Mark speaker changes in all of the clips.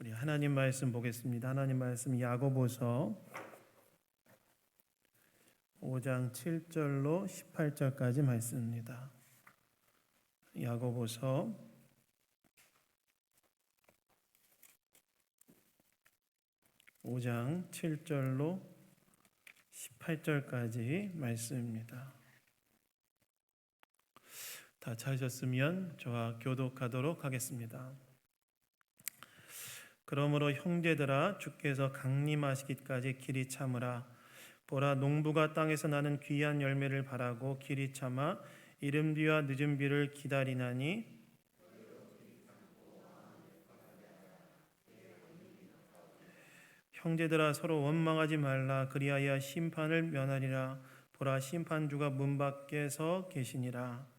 Speaker 1: 우리 하나님 말씀 보겠습니다. 하나님 말씀 야고보서 5장 7절로 18절까지 말씀입니다. 야고보서 5장 7절로 18절까지 말씀입니다. 다 찾으셨으면 저와 교독하도록 하겠습니다. 그러므로 형제들아, 주께서 강림하시기까지 길이 참으라. 보라, 농부가 땅에서 나는 귀한 열매를 바라고 길이 참아 이른 비와 늦은 비를 기다리나니, 형제들아, 서로 원망하지 말라. 그리하여 심판을 면하리라. 보라, 심판주가 문 밖에서 계시니라.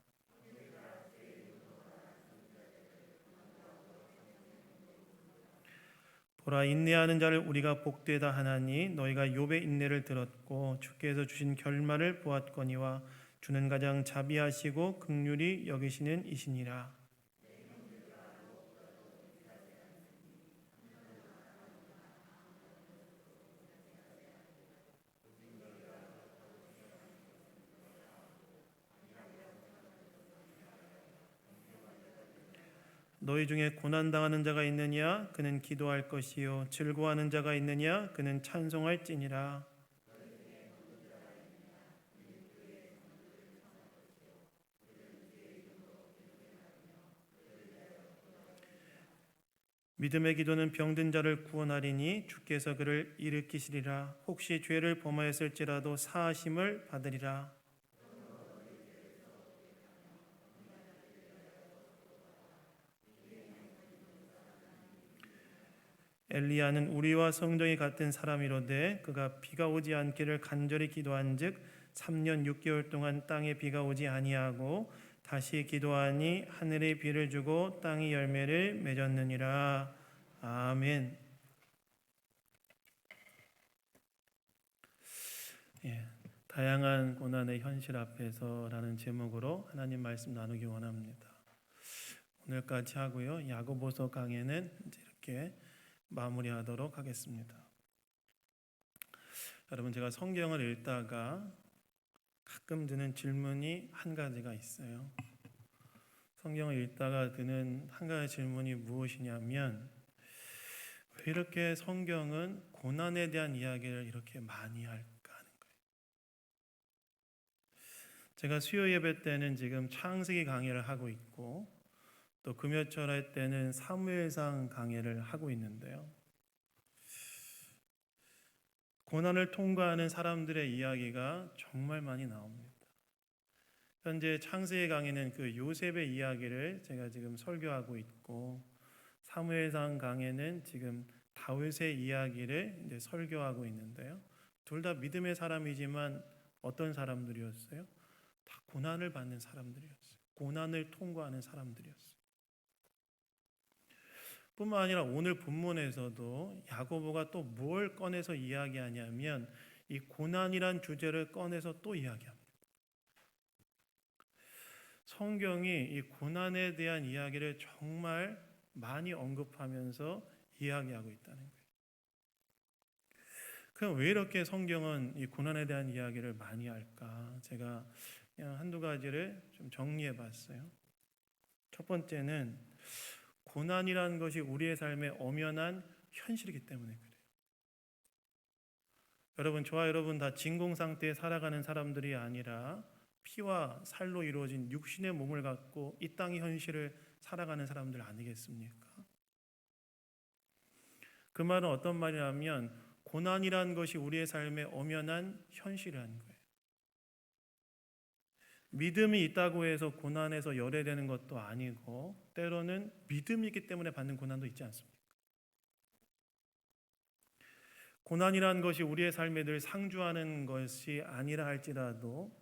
Speaker 1: 보라, 인내하는 자를 우리가 복되다 하나니, 너희가 욥의 인내를 들었고 주께서 주신 결말을 보았거니와 주는 가장 자비하시고 긍휼히 여기시는 이시니라. 너희 중에 고난당하는 자가 있느냐? 그는 기도할 것이요. 즐거워하는 자가 있느냐? 그는 찬송할지니라. 믿음의 기도는 병든 자를 구원하리니 주께서 그를 일으키시리라. 혹시 죄를 범하였을지라도 사하심을 받으리라. 엘리야는 우리와 성정이 같은 사람이로되 그가 비가 오지 않기를 간절히 기도한즉 3년 6개월 동안 땅에 비가 오지 아니하고 다시 기도하니 하늘이 비를 주고 땅이 열매를 맺었느니라. 아멘. 다양한 고난의 현실 앞에서라는 제목으로 하나님 말씀 나누기 원합니다. 오늘까지 하고요. 야고보서 강해는 이제 이렇게 마무리하도록 하겠습니다. 여러분, 제가 성경을 읽다가 가끔 드는 질문이 한 가지가 있어요. 성경을 읽다가 드는 한 가지 질문이 무엇이냐면, 왜 이렇게 성경은 고난에 대한 이야기를 이렇게 많이 할까 하는 거예요. 제가 수요 예배 때는 지금 창세기 강의를 하고 있고, 또 금요철 때는 사무엘상 강해를 하고 있는데요. 고난을 통과하는 사람들의 이야기가 정말 많이 나옵니다. 현재 창세기 강해는 그 요셉의 이야기를 제가 지금 설교하고 있고, 사무엘상 강해는 지금 다윗의 이야기를 이제 설교하고 있는데요. 둘 다 믿음의 사람이지만 어떤 사람들이었어요? 다 고난을 받는 사람들이었어요. 고난을 통과하는 사람들이었어요. 뿐만 아니라 오늘 본문에서도 야고보가 또 뭘 꺼내서 이야기하냐면 이 고난이란 주제를 꺼내서 또 이야기합니다. 성경이 이 고난에 대한 이야기를 정말 많이 언급하면서 이야기하고 있다는 거예요. 그럼 왜 이렇게 성경은 이 고난에 대한 이야기를 많이 할까? 제가 그냥 한두 가지를 좀 정리해 봤어요. 첫 번째는 고난이라는 것이 우리의 삶의 엄연한 현실이기 때문에 그래요. 여러분, 저와 여러분 다 진공 상태에 살아가는 사람들이 아니라 피와 살로 이루어진 육신의 몸을 갖고 이 땅의 현실을 살아가는 사람들 아니겠습니까? 그 말은 어떤 말이냐면 고난이라는 것이 우리의 삶의 엄연한 현실이라는 거예요. 믿음이 있다고 해서 고난에서 열애되는 것도 아니고 때로는 믿음이 있기 때문에 받는 고난도 있지 않습니까? 고난이라는 것이 우리의 삶에 늘 상주하는 것이 아니라 할지라도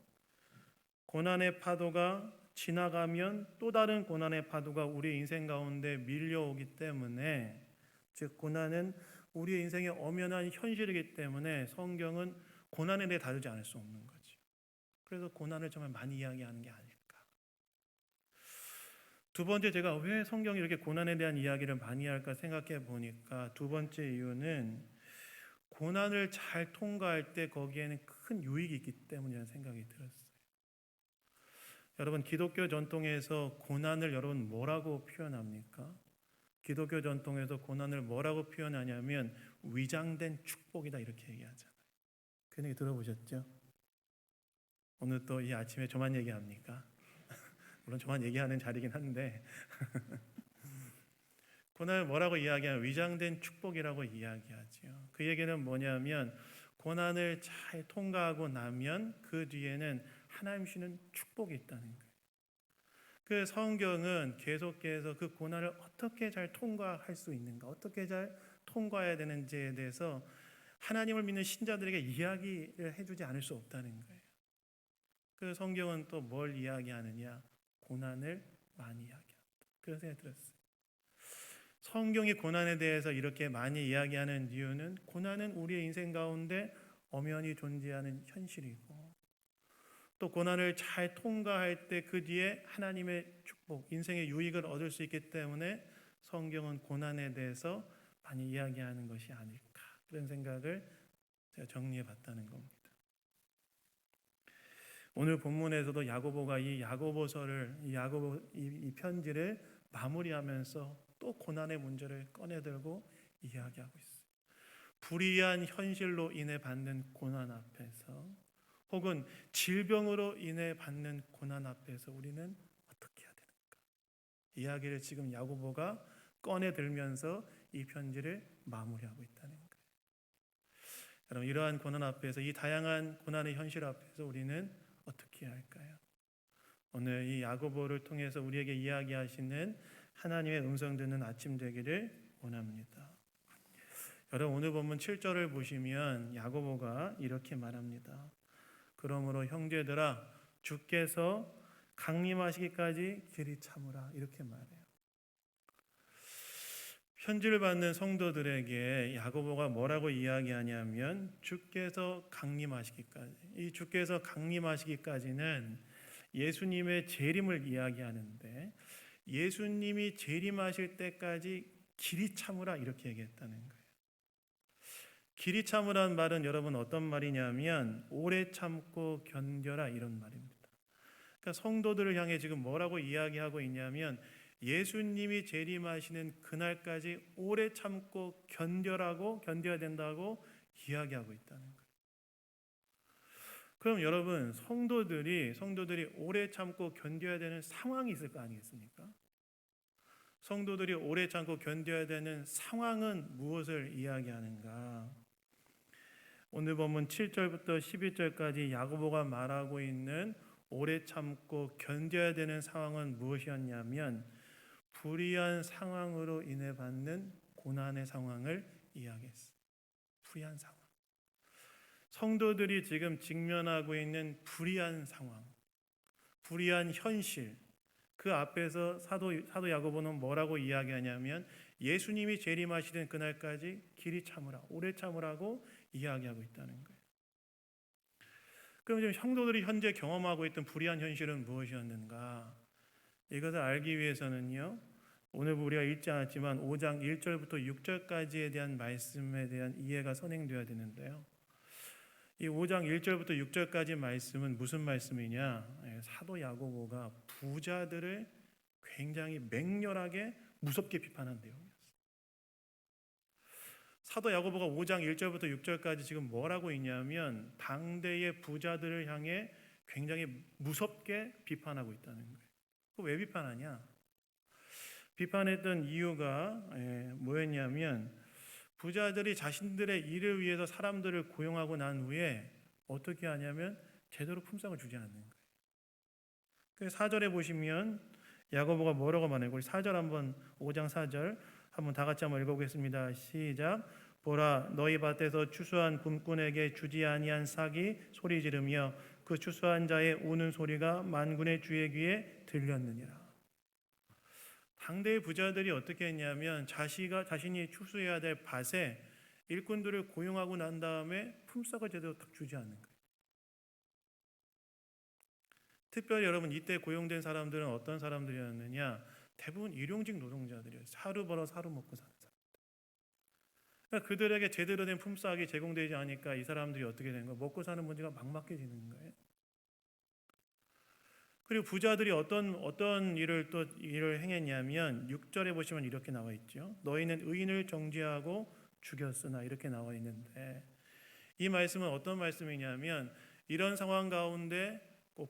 Speaker 1: 고난의 파도가 지나가면 또 다른 고난의 파도가 우리 인생 가운데 밀려오기 때문에, 즉 고난은 우리의 인생의 엄연한 현실이기 때문에 성경은 고난에 대해 다루지 않을 수 없는 거죠. 그래서 고난을 정말 많이 이야기하는 게 아닐까. 두 번째, 제가 왜 성경이 이렇게 고난에 대한 이야기를 많이 할까 생각해 보니까 두 번째 이유는 고난을 잘 통과할 때 거기에는 큰 유익이 있기 때문이라는 생각이 들었어요. 여러분, 기독교 전통에서 고난을 여러분 뭐라고 표현합니까? 기독교 전통에서 고난을 뭐라고 표현하냐면 위장된 축복이다 이렇게 얘기하잖아요. 그 얘기 들어보셨죠? 오늘 또 이 아침에 저만 얘기합니까? 물론 저만 얘기하는 자리긴 한데 고난을 뭐라고 이야기하면 위장된 축복이라고 이야기하죠. 그 얘기는 뭐냐면 고난을 잘 통과하고 나면 그 뒤에는 하나님 주시는 축복이 있다는 거예요. 그 성경은 계속해서 그 고난을 어떻게 잘 통과할 수 있는가, 어떻게 잘 통과해야 되는지에 대해서 하나님을 믿는 신자들에게 이야기를 해주지 않을 수 없다는 거예요. 그 성경은 또 뭘 이야기하느냐? 고난을 많이 이야기한다. 그런 생각이 들었어요. 성경이 고난에 대해서 이렇게 많이 이야기하는 이유는 고난은 우리의 인생 가운데 엄연히 존재하는 현실이고 또 고난을 잘 통과할 때 그 뒤에 하나님의 축복, 인생의 유익을 얻을 수 있기 때문에 성경은 고난에 대해서 많이 이야기하는 것이 아닐까 그런 생각을 제가 정리해 봤다는 겁니다. 오늘 본문에서도 야고보가 이 야고보서를 이 편지를 마무리하면서 또 고난의 문제를 꺼내들고 이야기하고 있어요. 불의한 현실로 인해 받는 고난 앞에서 혹은 질병으로 인해 받는 고난 앞에서 우리는 어떻게 해야 되는가? 이야기를 지금 야고보가 꺼내들면서 이 편지를 마무리하고 있다는 거예요. 여러분, 이러한 고난 앞에서 이 다양한 고난의 현실 앞에서 우리는 어떻게 해야 할까요? 오늘 이 야고보를 통해서 우리에게 이야기하시는 하나님의 음성 듣는 아침 되기를 원합니다. 여러분, 오늘 본문 7절을 보시면 야고보가 이렇게 말합니다. 그러므로 형제들아 주께서 강림하시기까지 길이 참으라 이렇게 말해요. 편지를 받는 성도들에게 야고보가 뭐라고 이야기하냐면 주께서 강림하시기까지, 이 주께서 강림하시기까지는 예수님의 재림을 이야기하는데 예수님이 재림하실 때까지 길이 참으라 이렇게 얘기했다는 거예요. 길이 참으라는 말은 여러분 어떤 말이냐면 오래 참고 견뎌라 이런 말입니다. 그러니까 성도들을 향해 지금 뭐라고 이야기하고 있냐면 예수님이 재림하시는 그날까지 오래 참고 견뎌야 된다고 이야기하고 있다는 거예요. 그럼 여러분 성도들이 오래 참고 견뎌야 되는 상황이 있을 거 아니겠습니까? 성도들이 오래 참고 견뎌야 되는 상황은 무엇을 이야기하는가? 오늘 본문 7절부터 11절까지 야고보가 말하고 있는 오래 참고 견뎌야 되는 상황은 무엇이었냐면 불의한 상황으로 인해 받는 고난의 상황을 이야기했어요. 불의한 상황. 성도들이 지금 직면하고 있는 불의한 상황, 불의한 현실, 그 앞에서 사도 야고보는 뭐라고 이야기하냐면 예수님이 재림하시는 그날까지 길이 참으라, 오래 참으라고 이야기하고 있다는 거예요. 그럼 지금 성도들이 현재 경험하고 있던 불의한 현실은 무엇이었는가? 이것을 알기 위해서는요, 오늘 우리가 읽지 않았지만 5장 1절부터 6절까지에 대한 말씀에 대한 이해가 선행되어야 되는데요. 이 5장 1절부터 6절까지 말씀은 무슨 말씀이냐? 사도 야고보가 부자들을 굉장히 맹렬하게 무섭게 비판한 내용이었어요. 사도 야고보가 5장 1절부터 6절까지 지금 뭐라고 있냐면 당대의 부자들을 향해 굉장히 무섭게 비판하고 있다는 거예요. 왜 비판하냐? 비판했던 이유가 뭐였냐면 부자들이 자신들의 일을 위해서 사람들을 고용하고 난 후에 어떻게 하냐면 제대로 품삯을 주지 않는 거예요. 그 4절에 보시면 야고보가 뭐라고 말해요? 우리 4절 한번 5장 4절 한번 다 같이 한번 읽어보겠습니다. 시작. 보라 너희 밭에서 추수한 굶꾼에게 주지 아니한 삭이 소리 지르며 그 추수한 자의 우는 소리가 만군의 주의 귀에 들렸느니라. 당대의 부자들이 어떻게 했냐면 자신이 추수해야 될 밭에 일꾼들을 고용하고 난 다음에 품삯을 제대로 딱 주지 않는 거예요. 특별히 여러분 이때 고용된 사람들은 어떤 사람들이었느냐? 대부분 일용직 노동자들이에요. 하루 벌어 하루 먹고 사는 사람. 그러니까 그들에게 제대로 된 품삯이 제공되지 않으니까 이 사람들이 어떻게 된 거예요? 먹고 사는 문제가 막막해지는 거예요. 그리고 부자들이 어떤 일을 행했냐면 6절에 보시면 이렇게 나와 있죠. 너희는 의인을 정죄하고 죽였으나 이렇게 나와 있는데, 이 말씀은 어떤 말씀이냐면 이런 상황 가운데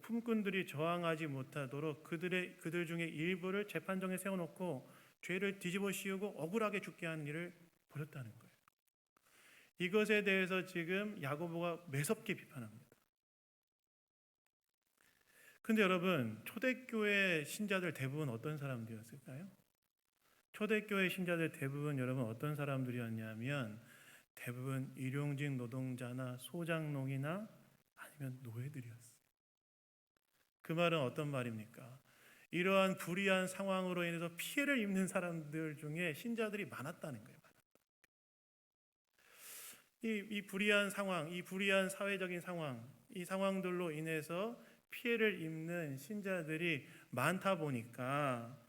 Speaker 1: 품꾼들이 저항하지 못하도록 그들 중에 일부를 재판정에 세워놓고 죄를 뒤집어 씌우고 억울하게 죽게 하는 일을 벌였다는 거예요. 이것에 대해서 지금 야고보가 매섭게 비판합니다. 근데 여러분, 초대교회 신자들 대부분 어떤 사람들이었을까요? 초대교회 신자들 대부분 여러분 어떤 사람들이었냐면 대부분 일용직 노동자나 소장농이나 아니면 노예들이었어요. 그 말은 어떤 말입니까? 이러한 불의한 상황으로 인해서 피해를 입는 사람들 중에 신자들이 많았다는 거예요. 이 불의한 상황, 이 불의한 사회적인 상황, 이 상황들로 인해서 피해를 입는 신자들이 많다 보니까,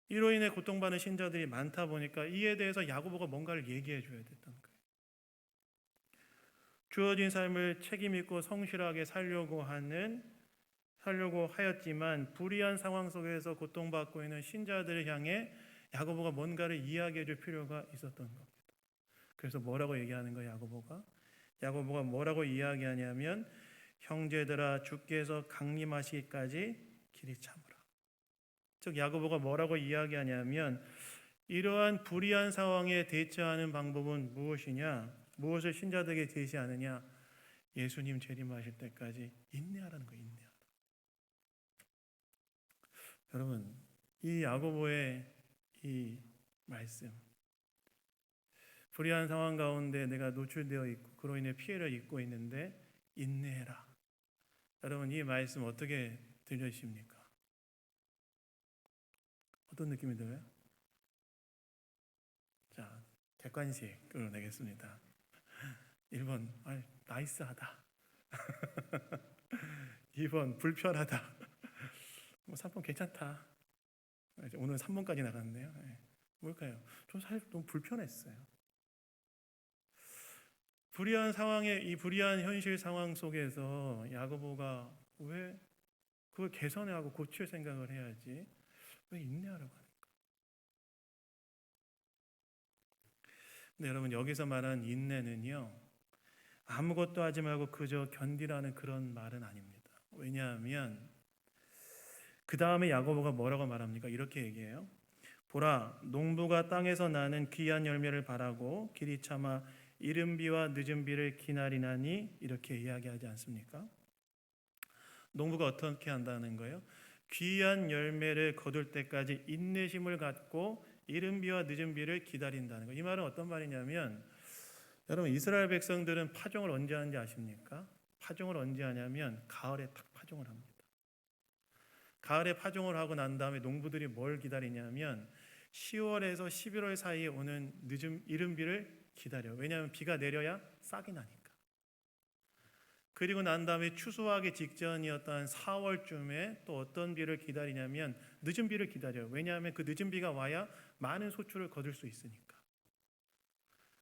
Speaker 1: 이로 인해 고통받는 신자들이 많다 보니까 이에 대해서 야고보가 뭔가를 얘기해 줘야 됐던 거예요. 주어진 삶을 책임 있고 성실하게 살려고 하였지만 불의한 상황 속에서 고통받고 있는 신자들을 향해 야고보가 뭔가를 이야기해 줄 필요가 있었던 겁니다. 그래서 뭐라고 얘기하는 거예요? 야고보가 뭐라고 이야기하냐면 형제들아 주께서 강림하시기까지 길이 참으라. 즉 야고보가 뭐라고 이야기하냐면 이러한 불의한 상황에 대처하는 방법은 무엇이냐? 무엇을 신자들에게 제시하느냐? 예수님 재림하실 때까지 인내하라는 거예요. 인내하라. 여러분, 이 야고보의 이 말씀, 불의한 상황 가운데 내가 노출되어 있고 그로 인해 피해를 입고 있는데 인내해라. 여러분, 이 말씀 어떻게 들리십니까? 어떤 느낌이 들어요? 자, 객관식으로 내겠습니다. 1번, 나이스하다. 2번, 불편하다. 3번, 괜찮다. 오늘 3번까지 나갔네요. 뭘까요? 좀 사실 너무 불편했어요. 이 불의한 현실 상황 속에서 야고보가 왜 그걸 개선하고 고칠 생각을 해야지 왜 인내하라고 하는가? 근데 여러분, 여기서 말하는 인내는요, 아무것도 하지 말고 그저 견디라는 그런 말은 아닙니다. 왜냐하면 그 다음에 야고보가 뭐라고 말합니까? 이렇게 얘기해요. 보라, 농부가 땅에서 나는 귀한 열매를 바라고 길이 참아 이른 비와 늦은 비를 기다리나니, 이렇게 이야기하지 않습니까? 농부가 어떻게 한다는 거예요? 귀한 열매를 거둘 때까지 인내심을 갖고 이른 비와 늦은 비를 기다린다는 거예요. 이 말은 어떤 말이냐면, 여러분, 이스라엘 백성들은 파종을 언제 하는지 아십니까? 파종을 언제 하냐면 가을에 딱 파종을 합니다. 가을에 파종을 하고 난 다음에 농부들이 뭘 기다리냐면 10월에서 11월 사이에 오는 이른 비를 기다려요. 왜냐하면 비가 내려야 싹이 나니까. 그리고 난 다음에 추수하기 직전이었던 4월쯤에 또 어떤 비를 기다리냐면 늦은 비를 기다려요. 왜냐하면 그 늦은 비가 와야 많은 소출을 거둘 수 있으니까.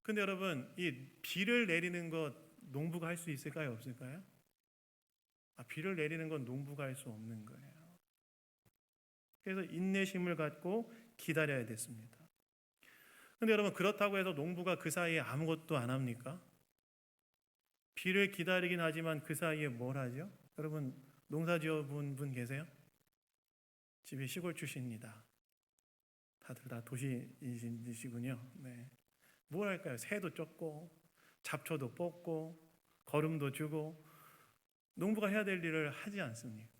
Speaker 1: 근데 여러분, 이 비를 내리는 것 농부가 할 수 있을까요? 없을까요? 비를 내리는 건 농부가 할 수 없는 거예요. 그래서 인내심을 갖고 기다려야 됐습니다. 근데 여러분, 그렇다고 해서 농부가 그 사이에 아무것도 안 합니까? 비를 기다리긴 하지만 그 사이에 뭘 하죠? 여러분, 농사 지어본 분 계세요? 집이 시골 출신입니다. 다들 다 도시이시군요. 네. 뭘 할까요? 새도 쫓고 잡초도 뽑고 거름도 주고 농부가 해야 될 일을 하지 않습니까?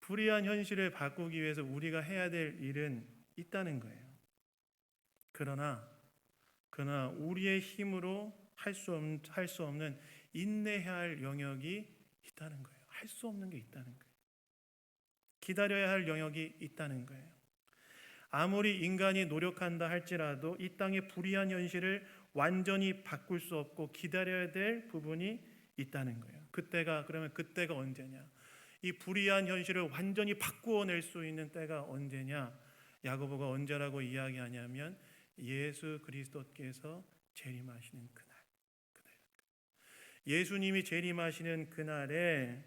Speaker 1: 불의한 현실을 바꾸기 위해서 우리가 해야 될 일은 있다는 거예요. 그러나 우리의 힘으로 할 수 없는 인내해야 할 영역이 있다는 거예요. 할 수 없는 게 있다는 거예요. 기다려야 할 영역이 있다는 거예요. 아무리 인간이 노력한다 할지라도 이 땅의 불의한 현실을 완전히 바꿀 수 없고 기다려야 될 부분이 있다는 거예요. 그때가 언제냐? 이 불의한 현실을 완전히 바꾸어낼 수 있는 때가 언제냐? 야고보가 언제라고 이야기하냐면 예수 그리스도께서 재림하시는 그날. 예수님이 재림하시는 그날에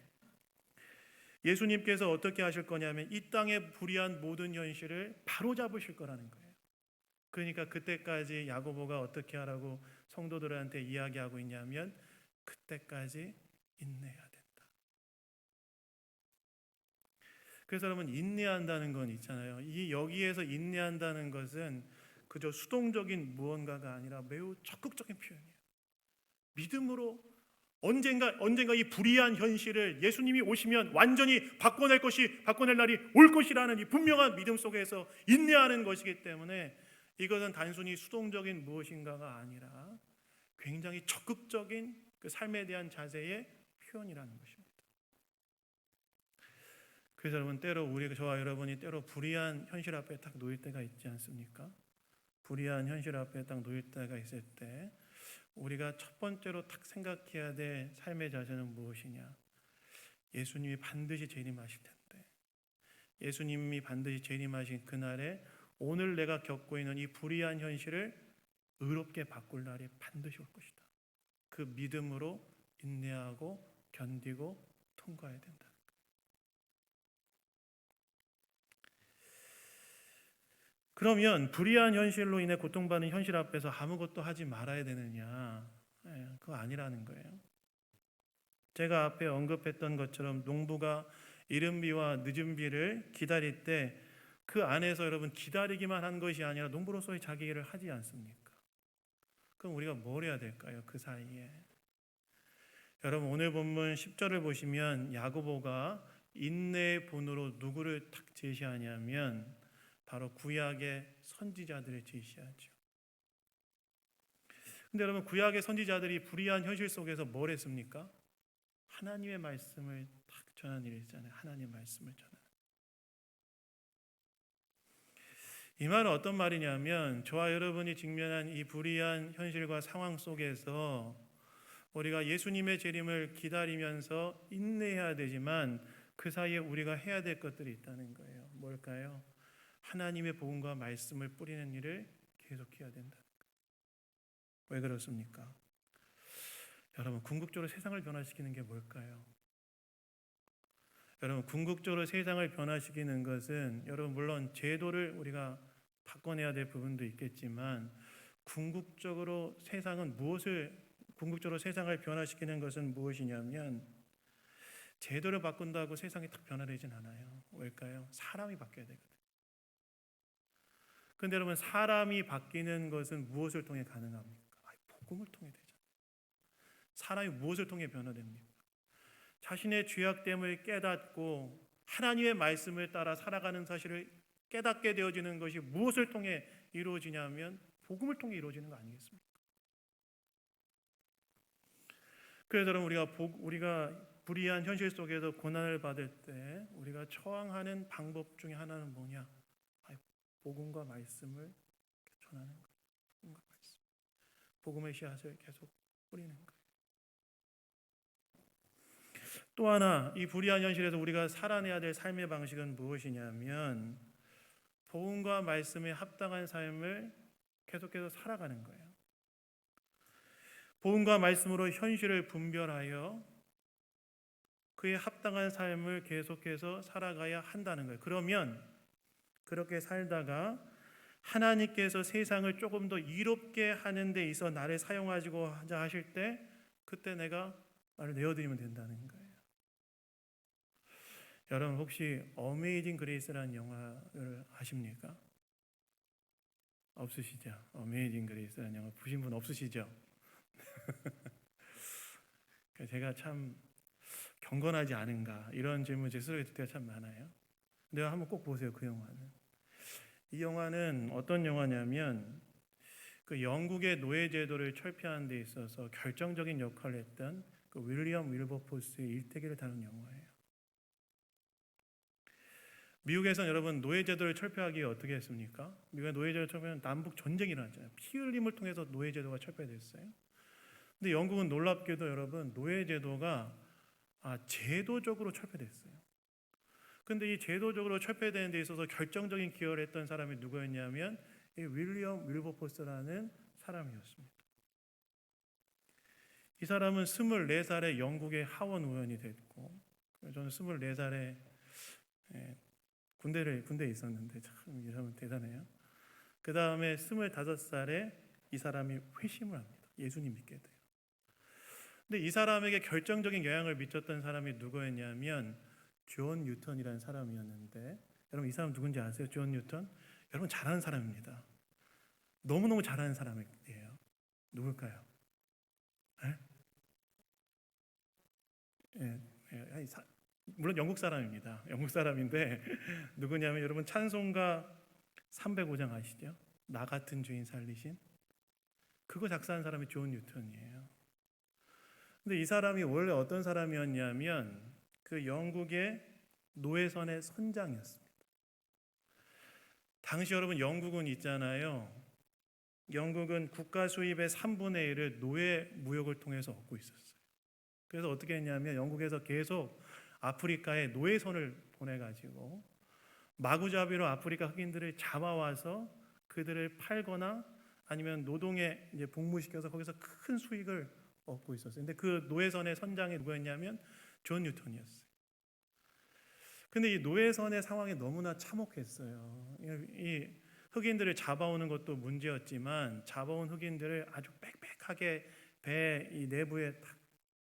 Speaker 1: 예수님께서 어떻게 하실 거냐면 이 땅의 불의한 모든 현실을 바로잡으실 거라는 거예요. 그러니까 그때까지 야고보가 어떻게 하라고 성도들한테 이야기하고 있냐면 그때까지 인내해야 된다. 그래서 여러분 인내한다는 건 있잖아요. 이 여기에서 인내한다는 것은 그저 수동적인 무언가가 아니라 매우 적극적인 표현이에요. 믿음으로 언젠가 이 불의한 현실을 예수님이 오시면 완전히 바꿔낼 날이 올 것이라는 이 분명한 믿음 속에서 인내하는 것이기 때문에 이것은 단순히 수동적인 무엇인가가 아니라 굉장히 적극적인 그 삶에 대한 자세의 표현이라는 것입니다. 그래서 여러분 때로 저와 여러분이 때로 불의한 현실 앞에 딱 놓일 때가 있지 않습니까? 불의한 현실 앞에 딱 놓일 때가 있을 때 우리가 첫 번째로 딱 생각해야 될 삶의 자세는 무엇이냐? 예수님이 반드시 재림하실 텐데 예수님이 반드시 재림하신 그날에 오늘 내가 겪고 있는 이 불의한 현실을 의롭게 바꿀 날이 반드시 올 것이다. 그 믿음으로 인내하고 견디고 통과해야 된다. 그러면 불의한 현실로 인해 고통받는 현실 앞에서 아무것도 하지 말아야 되느냐? 그거 아니라는 거예요. 제가 앞에 언급했던 것처럼 농부가 이른 비와 늦은 비를 기다릴 때 그 안에서 여러분 기다리기만 한 것이 아니라 농부로서의 자기 일을 하지 않습니까? 그럼 우리가 뭘 해야 될까요? 그 사이에 여러분 오늘 본문 10절을 보시면 야고보가 인내의 본으로 누구를 딱 제시하냐면 바로 구약의 선지자들을 제시하죠. 근데 여러분 구약의 선지자들이 불의한 현실 속에서 뭘 했습니까? 하나님의 말씀을 딱 전하는 일이 있잖아요. 하나님의 말씀을 전하는. 이 말은 어떤 말이냐면 저와 여러분이 직면한 이 불의한 현실과 상황 속에서 우리가 예수님의 재림을 기다리면서 인내해야 되지만 그 사이에 우리가 해야 될 것들이 있다는 거예요. 뭘까요? 하나님의 복음과 말씀을 뿌리는 일을 계속해야 된다는 거예요. 왜 그렇습니까? 여러분 궁극적으로 세상을 변화시키는 게 뭘까요? 여러분 궁극적으로 세상을 변화시키는 것은 여러분 물론 제도를 우리가 바꿔내야 될 부분도 있겠지만 궁극적으로 세상을 변화시키는 것은 무엇이냐면 제도를 바꾼다고 세상이 딱 변화되진 않아요. 왜일까요? 사람이 바뀌어야 되거든요. 그런데 여러분 사람이 바뀌는 것은 무엇을 통해 가능합니까? 복음을 통해 되잖아요. 사람이 무엇을 통해 변화됩니까? 자신의 죄악됨을 깨닫고 하나님의 말씀을 따라 살아가는 사실을 깨닫게 되어지는 것이 무엇을 통해 이루어지냐면 복음을 통해 이루어지는 거 아니겠습니까? 그래서 여러분 우리가 불의한 현실 속에서 고난을 받을 때 우리가 처항하는 방법 중에 하나는 뭐냐? 복음과 말씀을 전하는 거예요. 복음과 말씀. 복음의 씨앗을 계속 뿌리는 거예요. 또 하나 이 불의한 현실에서 우리가 살아내야 될 삶의 방식은 무엇이냐면 복음과 말씀에 합당한 삶을 계속해서 살아가는 거예요. 복음과 말씀으로 현실을 분별하여 그에 합당한 삶을 계속해서 살아가야 한다는 거예요. 그러면 그렇게 살다가 하나님께서 세상을 조금 더 이롭게 하는 데 있어 나를 사용하고자 하실 때 그때 내가 나를 내어드리면 된다는 거예요. 여러분 혹시 어메이징 그레이스라는 영화를 아십니까? 없으시죠? 어메이징 그레이스라는 영화 보신 분 없으시죠? 제가 참 경건하지 않은가 이런 질문 제 스스로에 들 때가 참 많아요. 근데 한번 꼭 보세요. 그 영화는. 이 영화는 어떤 영화냐면 그 영국의 노예 제도를 철폐하는 데 있어서 결정적인 역할을 했던 그 윌리엄 윌버포스의 일대기를 다룬 영화예요. 미국에서는 여러분 노예 제도를 철폐하기 위해 어떻게 했습니까? 미국의 노예 제도를 철폐하면 남북 전쟁이 일어났잖아요. 피 흘림을 통해서 노예 제도가 철폐됐어요. 근데 영국은 놀랍게도 여러분 노예 제도가 제도적으로 철폐됐어요. 근데 이 제도적으로 철폐되는 데 있어서 결정적인 기여를 했던 사람이 누구였냐면 이 윌리엄 윌버포스라는 사람이었습니다. 이 사람은 24살에 영국의 하원 의원이 됐고, 저는 24살에 군대에 있었는데 참 이 사람은 대단해요. 그 다음에 25살에 이 사람이 회심을 합니다. 예수님 믿게 돼요. 근데 이 사람에게 결정적인 영향을 미쳤던 사람이 누구였냐면 존 뉴턴이라는 사람이었는데, 여러분 이 사람 누군지 아세요? 존 뉴턴? 여러분 잘하는 사람입니다. 너무너무 잘하는 사람이에요. 누굴까요? 예? 예, 예, 물론 영국 사람입니다. 영국 사람인데 누구냐면 여러분 찬송가 305장 아시죠? 나 같은 죄인 살리신, 그거 작사한 사람이 존 뉴턴이에요. 근데 이 사람이 원래 어떤 사람이었냐면 그 영국의 노예선의 선장이었습니다. 당시 여러분 영국은 있잖아요. 영국은 국가 수입의 3분의 1을 노예 무역을 통해서 얻고 있었어요. 그래서 어떻게 했냐면 영국에서 계속 아프리카에 노예선을 보내가지고 마구잡이로 아프리카 흑인들을 잡아와서 그들을 팔거나 아니면 노동에 이제 복무시켜서 거기서 큰 수익을 얻고 있었어요. 근데 그 노예선의 선장이 누구였냐면 존 뉴턴이었어요. 근데 이 노예선의 상황이 너무나 참혹했어요. 이 흑인들을 잡아오는 것도 문제였지만 잡아온 흑인들을 아주 빽빽하게 배 이 내부에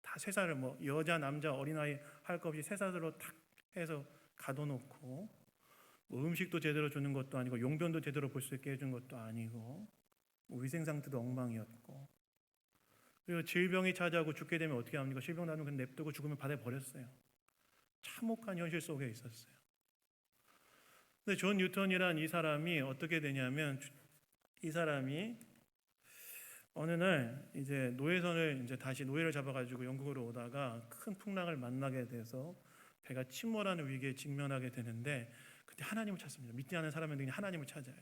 Speaker 1: 다 쇠사를 뭐 여자 남자 어린아이 할 것 없이 쇠사슬로 탁 해서 가둬놓고 뭐 음식도 제대로 주는 것도 아니고 용변도 제대로 볼 수 있게 해준 것도 아니고 뭐 위생 상태도 엉망이었고, 그리고 질병이 찾아오고 죽게 되면 어떻게 합니까? 질병 나면 그냥 냅두고 죽으면 바다에 버렸어요. 참혹한 현실 속에 있었어요. 근데 존 뉴턴이란 이 사람이 어떻게 되냐면 이 사람이 어느 날 이제 노예선을 이제 다시 노예를 잡아가지고 영국으로 오다가 큰 풍랑을 만나게 돼서 배가 침몰하는 위기에 직면하게 되는데 그때 하나님을 찾습니다. 믿지 않는 사람은 그냥 하나님을 찾아요.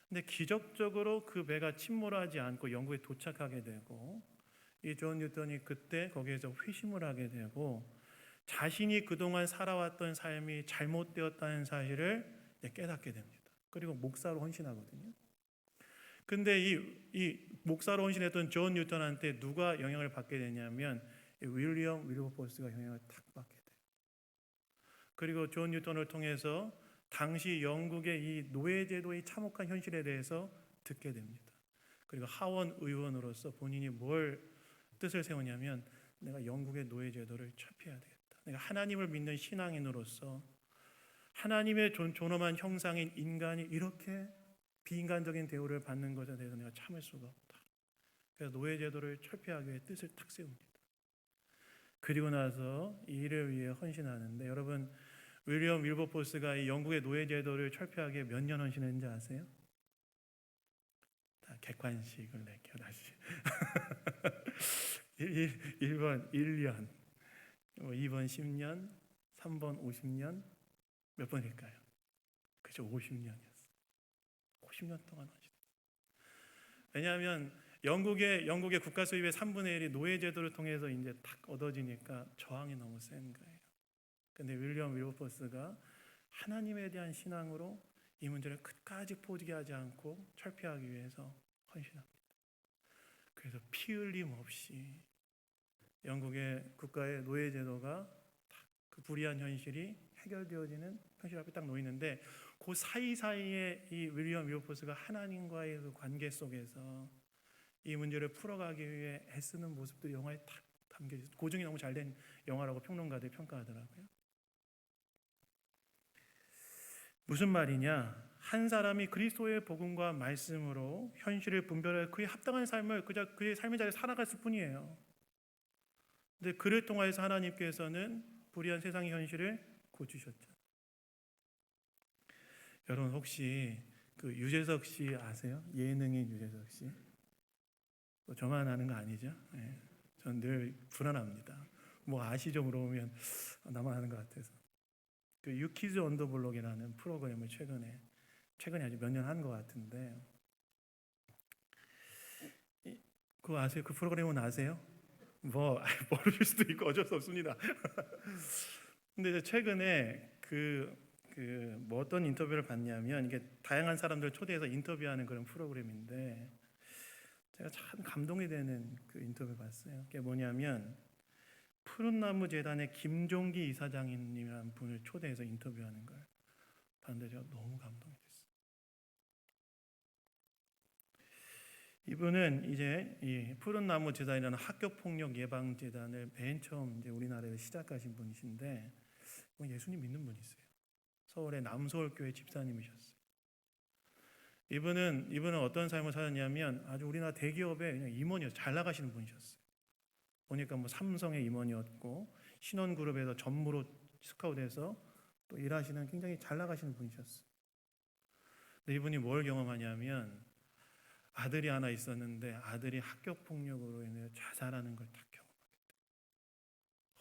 Speaker 1: 근데 기적적으로 그 배가 침몰하지 않고 영국에 도착하게 되고 이 존 뉴턴이 그때 거기에서 회심을 하게 되고 자신이 그동안 살아왔던 삶이 잘못되었다는 사실을 깨닫게 됩니다. 그리고 목사로 헌신하거든요. 근데 이 목사로 헌신했던 존 뉴턴한테 누가 영향을 받게 되냐면 윌리엄 윌버포스가 영향을 탁 받게 돼요. 그리고 존 뉴턴을 통해서 당시 영국의 이 노예제도의 참혹한 현실에 대해서 듣게 됩니다. 그리고 하원 의원으로서 본인이 뭘 뜻을 세우냐면 내가 영국의 노예제도를 철폐해야 되겠다. 내가 하나님을 믿는 신앙인으로서 하나님의 존엄한 형상인 인간이 이렇게 비인간적인 대우를 받는 것에 대해서 내가 참을 수가 없다. 그래서 노예제도를 철폐하기 위해 뜻을 탁 세웁니다. 그리고 나서 이 일을 위해 헌신하는데, 여러분 윌리엄 윌버포스가 이 영국의 노예제도를 철폐하기 위해 몇 년 헌신했는지 아세요? 다 객관식을 낼게요 다시. 1번 1년, 2번 10년, 3번 50년, 몇 번일까요? 그죠, 50년이었어요. 50년 동안 하시죠. 왜냐하면 영국의 국가 수입의 3분의 1이 노예제도를 통해서 이제 딱 얻어지니까 저항이 너무 센 거예요. 근데 윌리엄 윌버포스가 하나님에 대한 신앙으로 이 문제를 끝까지 포기하지 않고 철폐하기 위해서 헌신합니다. 그래서 피 흘림 없이 영국의 국가의 노예제도가 그 불의한 현실이 해결되어지는 현실 앞에 딱 놓이는데, 그 사이사이에 이 윌리엄 윌버포스가 하나님과의 그 관계 속에서 이 문제를 풀어가기 위해 애쓰는 모습들이 영화에 딱 담겨 있어요. 고증이 너무 잘된 영화라고 평론가들이 평가하더라고요. 무슨 말이냐? 한 사람이 그리스도의 복음과 말씀으로 현실을 분별해 그에 합당한 삶을 그의 삶의 자리에 살아갔을 뿐이에요. 근데 그를 통해서 하나님께서는 불의한 세상의 현실을 고치셨죠. 여러분 혹시 그 유재석 씨 아세요? 예능인 유재석 씨? 또 저만 아는 거 아니죠? 네. 전 늘 불안합니다. 뭐 아시죠? 물어보면 나만 아는 것 같아서. 그 유키즈 언더블록이라는 프로그램을 최근에 아주 몇 년 한 것 같은데, 그거 아세요? 그 프로그램은 아세요? 뭐 모르실 수도 있고 어쩔 수 없습니다. 근데 이제 최근에 뭐 어떤 인터뷰를 봤냐면 이게 다양한 사람들 초대해서 인터뷰하는 그런 프로그램인데 제가 참 감동이 되는 그 인터뷰를 봤어요. 그게 뭐냐면 푸른나무 재단의 김종기 이사장님이라는 분을 초대해서 인터뷰하는 걸 봤는데 제가 너무 감동이 됐어요. 이분은 이제 이 푸른나무 재단이라는 학교 폭력 예방 재단을 맨 처음 이제 우리나라에서 시작하신 분이신데 예수님 믿는 분이세요. 서울의 남서울교회 집사님이셨어요. 이분은 어떤 삶을 살았냐면 아주 우리나라 대기업의 그냥 임원이었어요. 잘 나가시는 분이셨어요. 보니까 뭐 삼성의 임원이었고 신원그룹에서 전무로 스카웃해서 또 일하시는 굉장히 잘 나가시는 분이셨어요. 근데 이분이 뭘 경험하냐면 아들이 하나 있었는데 아들이 학교 폭력으로 인해 자살하는 걸 딱 경험하겠다.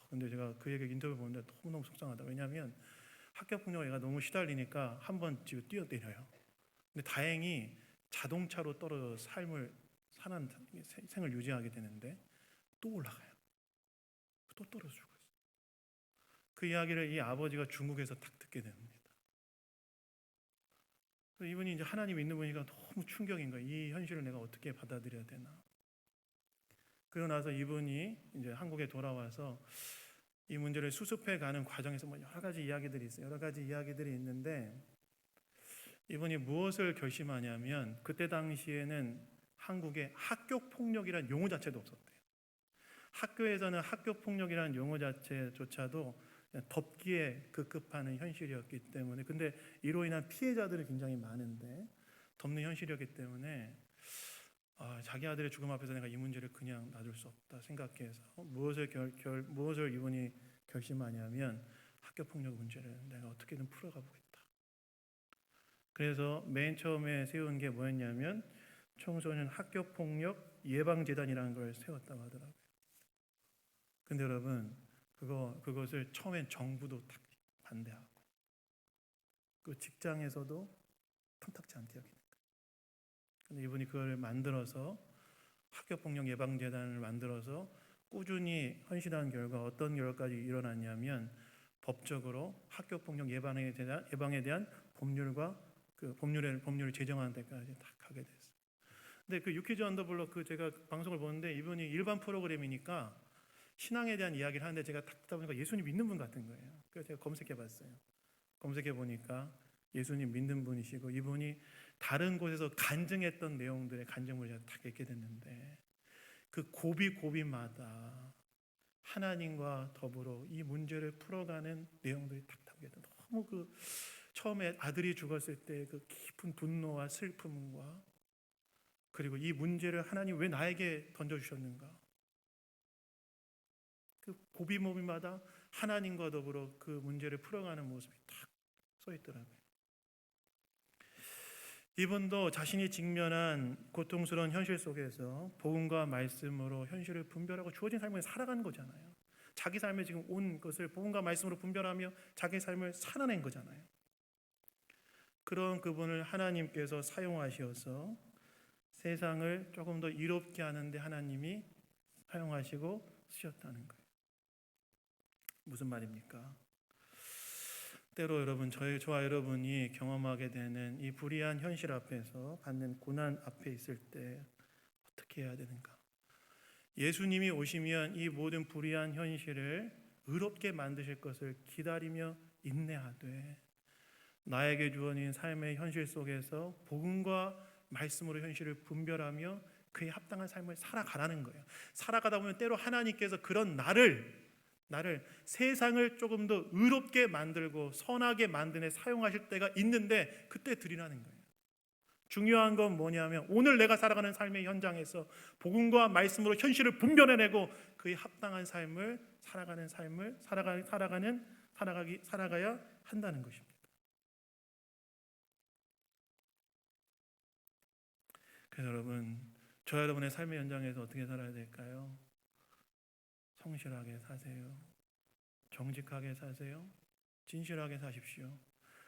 Speaker 1: 근데 제가 그 얘기 인터뷰 보는데 너무너무 속상하다. 왜냐하면 학교 폭력에 얘가 너무 시달리니까 한번 집에 뛰어내려요. 근데 다행히 자동차로 떨어져 삶을 사는 생을 유지하게 되는데 또 올라가요. 또 떨어져 죽었어요. 그 이야기를 이 아버지가 중국에서 딱 듣게 됩니다. 이분이 이제 하나님 있는 분이니까 너무 충격인 거예요. 이 현실을 내가 어떻게 받아들여야 되나. 그러고 나서 이분이 이제 한국에 돌아와서 이 문제를 수습해 가는 과정에서 뭐 여러 가지 이야기들이 있어요. 여러 가지 이야기들이 있는데 이분이 무엇을 결심하냐면 그때 당시에는 한국에 학교 폭력이라는 용어 자체도 없었대요. 학교에서는 학교 폭력이라는 용어 자체조차도 덮기에 급급하는 현실이었기 때문에 근데 이로 인한 피해자들이 굉장히 많은데 덮는 현실이었기 때문에 자기 아들의 죽음 앞에서 내가 이 문제를 그냥 놔둘 수 없다 생각해서 무엇을 이분이 결심하냐면 학교 폭력 문제를 내가 어떻게든 풀어가 보겠다. 그래서 맨 처음에 세운 게 뭐였냐면 청소년 학교 폭력 예방 재단이라는 걸 세웠다고 하더라고요. 근데 여러분 그것을 처음엔 정부도 딱 반대하고 그 직장에서도 탐탁지 않게 여기는 거예요. 근데 이분이 그걸 만들어서 학교 폭력 예방 재단을 만들어서 꾸준히 헌신한 결과 어떤 결과까지 일어났냐면 법적으로 학교 폭력 예방에 대한 법률을 제정하는 데까지 다 가게 됐어요. 근데 그 유키즈 언더블럭 제가 방송을 보는데 이분이 일반 프로그램이니까 신앙에 대한 이야기를 하는데 제가 딱 듣다 보니까 예수님 믿는 분 같은 거예요. 그래서 제가 검색해봤어요. 검색해 보니까 예수님 믿는 분이시고 이분이 다른 곳에서 간증했던 내용들의 간증을 제가 딱 읽게 됐는데 그 고비마다 하나님과 더불어 이 문제를 풀어가는 내용들이 딱 담겨 있다. 너무 처음에 아들이 죽었을 때 그 깊은 분노와 슬픔과 그리고 이 문제를 하나님 왜 나에게 던져주셨는가 그 고비마다 하나님과 더불어 그 문제를 풀어가는 모습이 딱 써 있더라고요. 이분도 자신이 직면한 고통스러운 현실 속에서 복음과 말씀으로 현실을 분별하고 주어진 삶을 살아가는 거잖아요. 자기 삶에 지금 온 것을 복음과 말씀으로 분별하며 자기 삶을 살아낸 거잖아요. 그런 그분을 하나님께서 사용하셔서 세상을 조금 더 이롭게 하는데 하나님이 사용하시고 쓰셨다는 거예요. 무슨 말입니까? 때로 여러분 저와 여러분이 경험하게 되는 이 불의한 현실 앞에서 받는 고난 앞에 있을 때 어떻게 해야 되는가? 예수님이 오시면 이 모든 불의한 현실을 의롭게 만드실 것을 기다리며 인내하되 나에게 주어진 삶의 현실 속에서 복음과 말씀으로 현실을 분별하며 그에 합당한 삶을 살아가라는 거예요. 살아가다 보면 때로 하나님께서 그런 나를 세상을 조금 더 의롭게 만들고 선하게 만드는 사용하실 때가 있는데 그때 드리라는 거예요. 중요한 건 뭐냐면 오늘 내가 살아가는 삶의 현장에서 복음과 말씀으로 현실을 분별해내고 그에 합당한 삶을 살아가야 한다는 것입니다. 그래서 여러분, 저 여러분의 삶의 현장에서 어떻게 살아야 될까요? 성실하게 사세요. 정직하게 사세요. 진실하게 사십시오.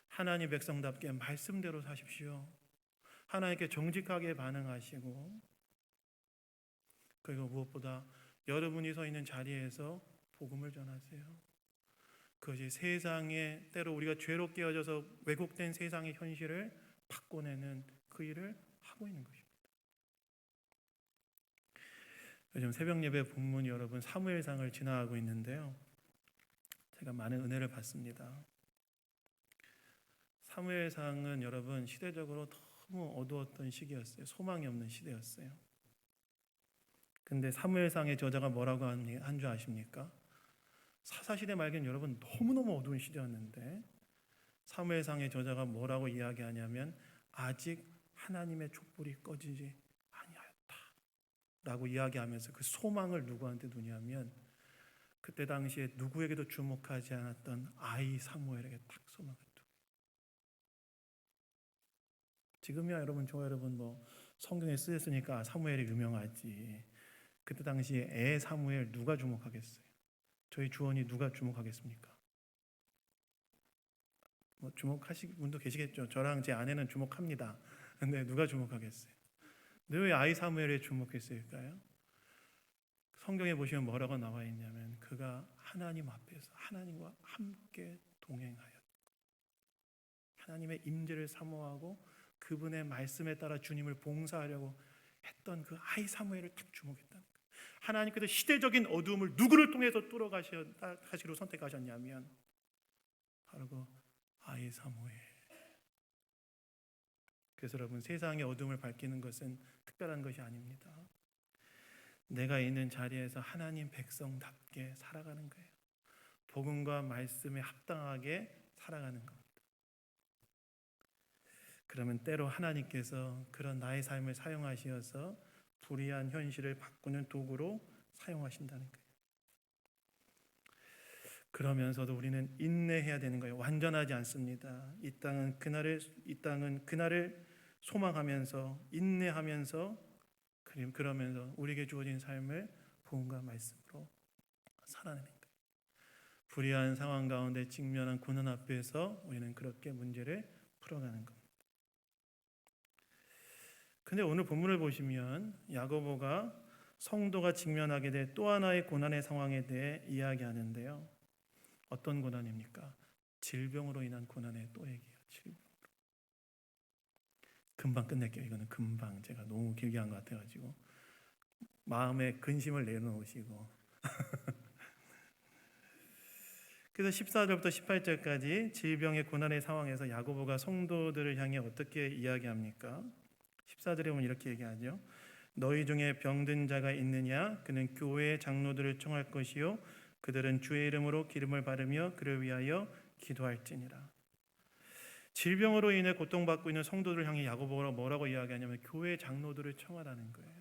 Speaker 1: 하나님 백성답게 말씀대로 사십시오. 하나님께 정직하게 반응하시고 그리고 무엇보다 여러분이 서 있는 자리에서 복음을 전하세요. 그것이 세상에 때로 우리가 죄로 깨어져서 왜곡된 세상의 현실을 바꿔내는 그 일을 하고 있는 것입니다. 요즘 새벽 예배 본문이 여러분 사무엘상을 지나가고 있는데요, 제가 많은 은혜를 받습니다. 사무엘상은 여러분 시대적으로 너무 어두웠던 시기였어요. 소망이 없는 시대였어요. 근데 사무엘상의 저자가 뭐라고 한 줄 아십니까? 사사시대 말기는 여러분 너무너무 어두운 시대였는데 사무엘상의 저자가 뭐라고 이야기하냐면 아직 하나님의 촛불이 꺼지지 아니하였다 라고 이야기하면서 그 소망을 누구한테 두냐면 그때 당시에 누구에게도 주목하지 않았던 아이 사무엘에게 딱 소망을 두고, 지금이야 여러분 저 여러분 뭐 성경에 쓰였으니까 사무엘이 유명하지, 그때 당시에 애 사무엘 누가 주목하겠어요? 저희 주원이 누가 주목하겠습니까? 뭐 주목하실 분도 계시겠죠. 저랑 제 아내는 주목합니다. 근데 누가 주목하겠어요? 근데 왜 아이 사무엘에 주목했을까요? 성경에 보시면 뭐라고 나와 있냐면 그가 하나님 앞에서 하나님과 함께 동행하였고 하나님의 임재를 사모하고 그분의 말씀에 따라 주님을 봉사하려고 했던 그 아이 사무엘을 딱 주목했다는 거예요. 하나님께서 시대적인 어두움을 누구를 통해서 뚫어가시기로 선택하셨냐면 바로 그 아이 사무엘. 그래서 여러분 세상의 어둠을 밝히는 것은 특별한 것이 아닙니다. 내가 있는 자리에서 하나님 백성답게 살아가는 거예요. 복음과 말씀에 합당하게 살아가는 겁니다. 그러면 때로 하나님께서 그런 나의 삶을 사용하셔서 불의한 현실을 바꾸는 도구로 사용하신다는 거예요. 그러면서도 우리는 인내해야 되는 거예요. 완전하지 않습니다. 이 땅은 그날을 소망하면서 인내하면서 그러면서 우리에게 주어진 삶을 복음과 말씀으로 살아내는 거예요. 불의한 상황 가운데 직면한 고난 앞에서 우리는 그렇게 문제를 풀어가는 겁니다. 근데 오늘 본문을 보시면 야고보가 성도가 직면하게 될 또 하나의 고난의 상황에 대해 이야기하는데요. 어떤 고난입니까? 질병으로 인한 고난의 또 얘기예요. 질병으로. 금방 끝낼게요. 이거는 금방, 제가 너무 길게 한 것 같아가지고 마음에 근심을 내려놓으시고 그래서 14절부터 18절까지 질병의 고난의 상황에서 야고보가 성도들을 향해 어떻게 이야기합니까? 14절에 보면 이렇게 얘기하죠. 너희 중에 병든 자가 있느냐? 그는 교회의 장로들을 청할 것이요 그들은 주의 이름으로 기름을 바르며 그를 위하여 기도할지니라. 질병으로 인해 고통받고 있는 성도들을 향해 야고보가 뭐라고 이야기하냐면 교회 장로들을 청하라는 거예요.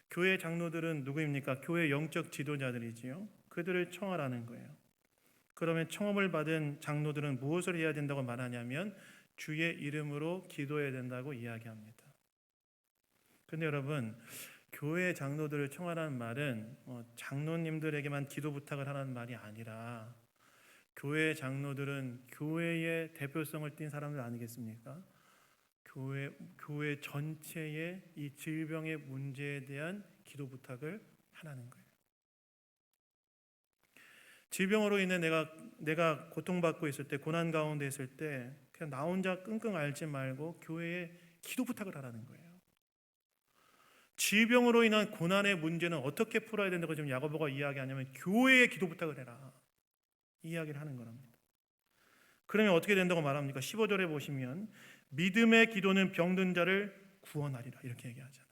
Speaker 1: 교회 장로들은 누구입니까? 교회 영적 지도자들이지요. 그들을 청하라는 거예요. 그러면 청함을 받은 장로들은 무엇을 해야 된다고 말하냐면 주의 이름으로 기도해야 된다고 이야기합니다. 그런데 여러분, 교회 장로들을 청하라는 말은 장로님들에게만 기도 부탁을 하라는 말이 아니라 교회 장로들은 교회의 대표성을 띈 사람들 아니겠습니까? 교회 전체의 이 질병의 문제에 대한 기도 부탁을 하라는 거예요. 질병으로 인해 내가 고통받고 있을 때, 고난 가운데 있을 때 그냥 나 혼자 끙끙 앓지 말고 교회에 기도 부탁을 하라는 거예요. 질병으로 인한 고난의 문제는 어떻게 풀어야 된다고 지금 야고보가 이야기하냐면 교회에 기도 부탁을 해라, 이 이야기를 하는 겁니다. 그러면 어떻게 된다고 말합니까? 15절에 보시면 믿음의 기도는 병든 자를 구원하리라 이렇게 얘기하잖아요.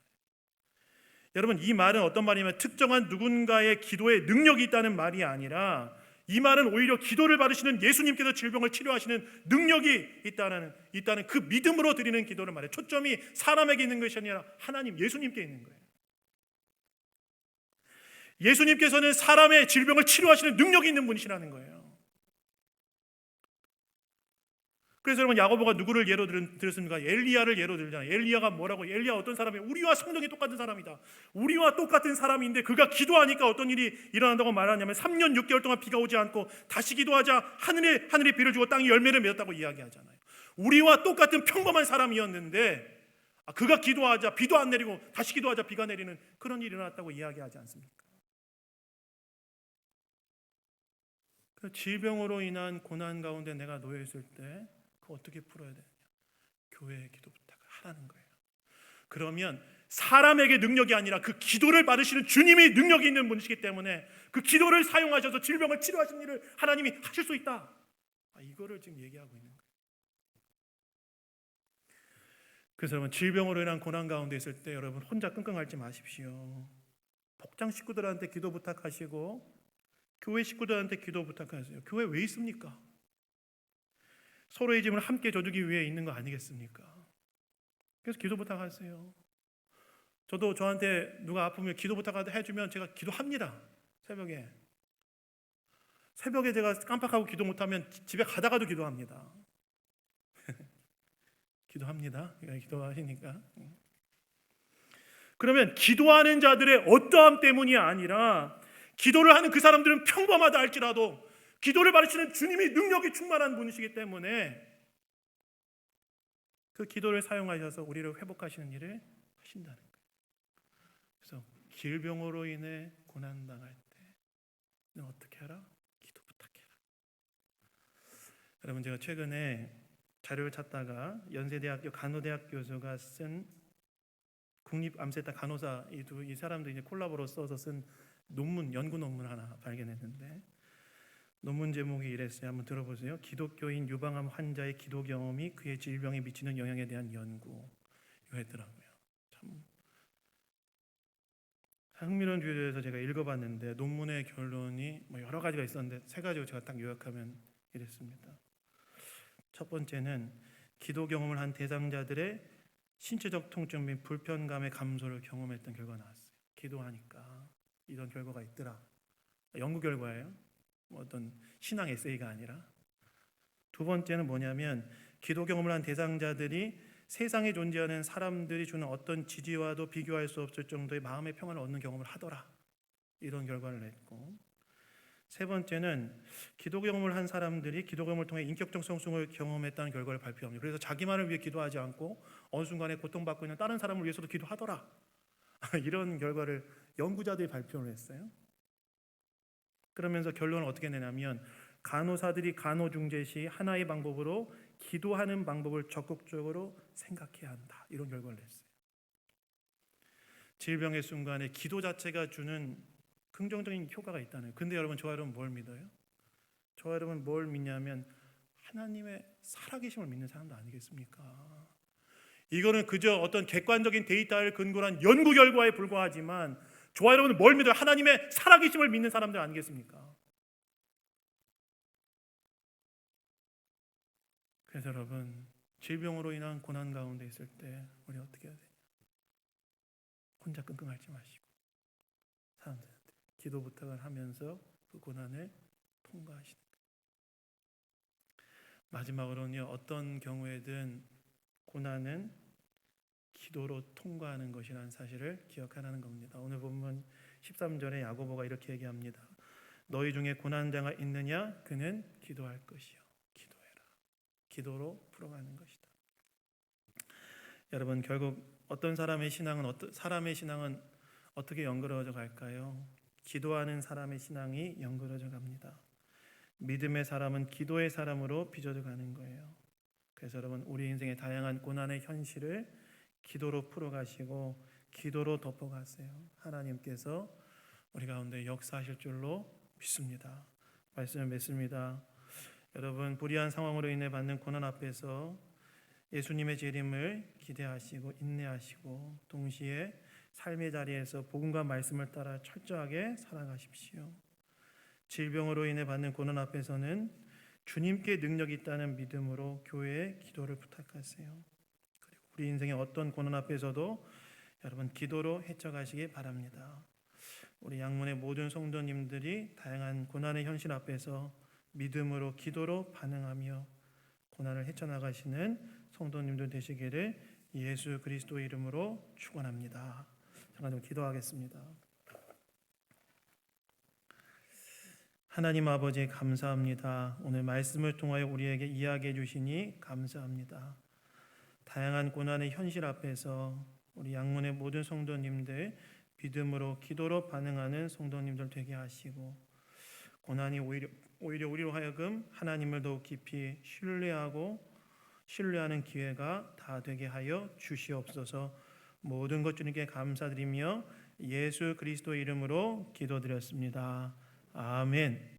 Speaker 1: 여러분, 이 말은 어떤 말이냐면 특정한 누군가의 기도에 능력이 있다는 말이 아니라 이 말은 오히려 기도를 받으시는 예수님께서 질병을 치료하시는 능력이 있다는 그 믿음으로 드리는 기도를 말해요. 초점이 사람에게 있는 것이 아니라 하나님, 예수님께 있는 거예요. 예수님께서는 사람의 질병을 치료하시는 능력이 있는 분이시라는 거예요. 그래서 여러분, 야고보가 누구를 예로 들었습니까? 엘리야를 예로 들잖아요. 엘리야가 뭐라고? 엘리야 어떤 사람이에요? 우리와 성정이 똑같은 사람이다. 우리와 똑같은 사람인데 그가 기도하니까 어떤 일이 일어난다고 말하냐면 3년 6개월 동안 비가 오지 않고 다시 기도하자 하늘에 비를 주고 땅이 열매를 맺었다고 이야기하잖아요. 우리와 똑같은 평범한 사람이었는데 그가 기도하자 비도 안 내리고 다시 기도하자 비가 내리는 그런 일이 일어났다고 이야기하지 않습니까? 그 질병으로 인한 고난 가운데 내가 놓여 있을 때 그거 어떻게 풀어야 되느냐? 교회에 기도 부탁을 하라는 거예요. 그러면 사람에게 능력이 아니라 그 기도를 받으시는 주님이 능력이 있는 분이시기 때문에 그 기도를 사용하셔서 질병을 치료하시는 일을 하나님이 하실 수 있다. 이거를 지금 얘기하고 있는 거예요. 그래서 여러분, 질병으로 인한 고난 가운데 있을 때 여러분 혼자 끙끙 앓지 마십시오. 복장 식구들한테 기도 부탁하시고 교회 식구들한테 기도 부탁하세요. 교회 왜 있습니까? 서로의 짐을 함께 져주기 위해 있는 거 아니겠습니까? 그래서 기도 부탁하세요. 저도 저한테 누가 아프면 기도 부탁해주면 제가 기도합니다. 새벽에 제가 깜빡하고 기도 못하면 집에 가다가도 기도합니다. 기도합니다. 기도하시니까. 그러면 기도하는 자들의 어떠함 때문이 아니라 기도를 하는 그 사람들은 평범하다 할지라도 기도를 받으시는 주님이 능력이 충만한 분이시기 때문에 그 기도를 사용하셔서 우리를 회복하시는 일을 하신다는 거예요. 그래서 질병으로 인해 고난당할 때 너 어떻게 하라? 기도 부탁해라. 여러분, 제가 최근에 자료를 찾다가 연세대학교 간호대학 교수가 쓴 국립암센터 간호사 이 사람들이 이제 콜라보로 써서 쓴 논문, 연구 논문 하나 발견했는데 논문 제목이 이랬어요. 한번 들어보세요. 기독교인 유방암 환자의 기도 경험이 그의 질병에 미치는 영향에 대한 연구. 이거였더라고요. 참 흥미로운 주제에서 제가 읽어봤는데 논문의 결론이 여러 가지가 있었는데 세 가지로 제가 딱 요약하면 이랬습니다. 첫 번째는 기도 경험을 한 대상자들의 신체적 통증 및 불편감의 감소를 경험했던 결과가 나왔어요. 기도하니까 이런 결과가 있더라. 연구 결과예요. 어떤 신앙 에세이가 아니라. 두 번째는 뭐냐면 기도 경험을 한 대상자들이 세상에 존재하는 사람들이 주는 어떤 지지와도 비교할 수 없을 정도의 마음의 평안을 얻는 경험을 하더라. 이런 결과를 냈고, 세 번째는 기도 경험을 한 사람들이 기도 경험을 통해 인격적 성숙을 경험했다는 결과를 발표합니다. 그래서 자기만을 위해 기도하지 않고 어느 순간에 고통받고 있는 다른 사람을 위해서도 기도하더라. 이런 결과를 연구자들이 발표를 했어요. 그러면서 결론을 어떻게 내냐면 간호사들이 간호중재 시 하나의 방법으로 기도하는 방법을 적극적으로 생각해야 한다. 이런 결과를 냈어요. 질병의 순간에 기도 자체가 주는 긍정적인 효과가 있다는. 근데 여러분, 저와 여러분 뭘 믿어요? 저와 여러분 뭘 믿냐면 하나님의 살아계심을 믿는 사람도 아니겠습니까? 이거는 그저 어떤 객관적인 데이터를 근거로 한 연구 결과에 불과하지만 저와 여러분은 뭘 믿어요? 하나님의 살아계심을 믿는 사람들 아니겠습니까? 그래서 여러분, 질병으로 인한 고난 가운데 있을 때 우리 어떻게 해야 되냐? 혼자 끙끙 앓지 마시고 사람들한테 기도 부탁을 하면서 그 고난을 통과하시는 거예요. 마지막으로는요, 어떤 경우에든 고난은 기도로 통과하는 것이라는 사실을 기억하라는 겁니다. 오늘 본문 13절에 야고보가 이렇게 얘기합니다. 너희 중에 고난자가 있느냐? 그는 기도할 것이요. 기도해라. 기도로 풀어가는 것이다. 여러분, 결국 사람의 신앙은 어떻게 연결어져 갈까요? 기도하는 사람의 신앙이 연결어져 갑니다. 믿음의 사람은 기도의 사람으로 빚어져 가는 거예요. 그래서 여러분, 우리 인생의 다양한 고난의 현실을 기도로 풀어가시고 기도로 덮어가세요. 하나님께서 우리 가운데 역사하실 줄로 믿습니다. 말씀을 맺습니다. 여러분, 불의한 상황으로 인해 받는 고난 앞에서 예수님의 재림을 기대하시고 인내하시고 동시에 삶의 자리에서 복음과 말씀을 따라 철저하게 살아가십시오. 질병으로 인해 받는 고난 앞에서는 주님께 능력이 있다는 믿음으로 교회에 기도를 부탁하세요. 그리고 우리 인생의 어떤 고난 앞에서도 여러분 기도로 헤쳐가시기 바랍니다. 우리 양문의 모든 성도님들이 다양한 고난의 현실 앞에서 믿음으로 기도로 반응하며 고난을 헤쳐나가시는 성도님들 되시기를 예수 그리스도의 이름으로 축원합니다. 잠깐 좀 기도하겠습니다. 하나님 아버지, 감사합니다. 오늘 말씀을 통하여 우리에게 이야기해 주시니 감사합니다. 다양한 고난의 현실 앞에서 우리 양문의 모든 성도님들 믿음으로 기도로 반응하는 성도님들 되게 하시고 고난이 오히려 오히려 우리로 하여금 하나님을 더욱 깊이 신뢰하는 기회가 다 되게 하여 주시옵소서. 모든 것 주님께 감사드리며 예수 그리스도 이름으로 기도드렸습니다. 아멘.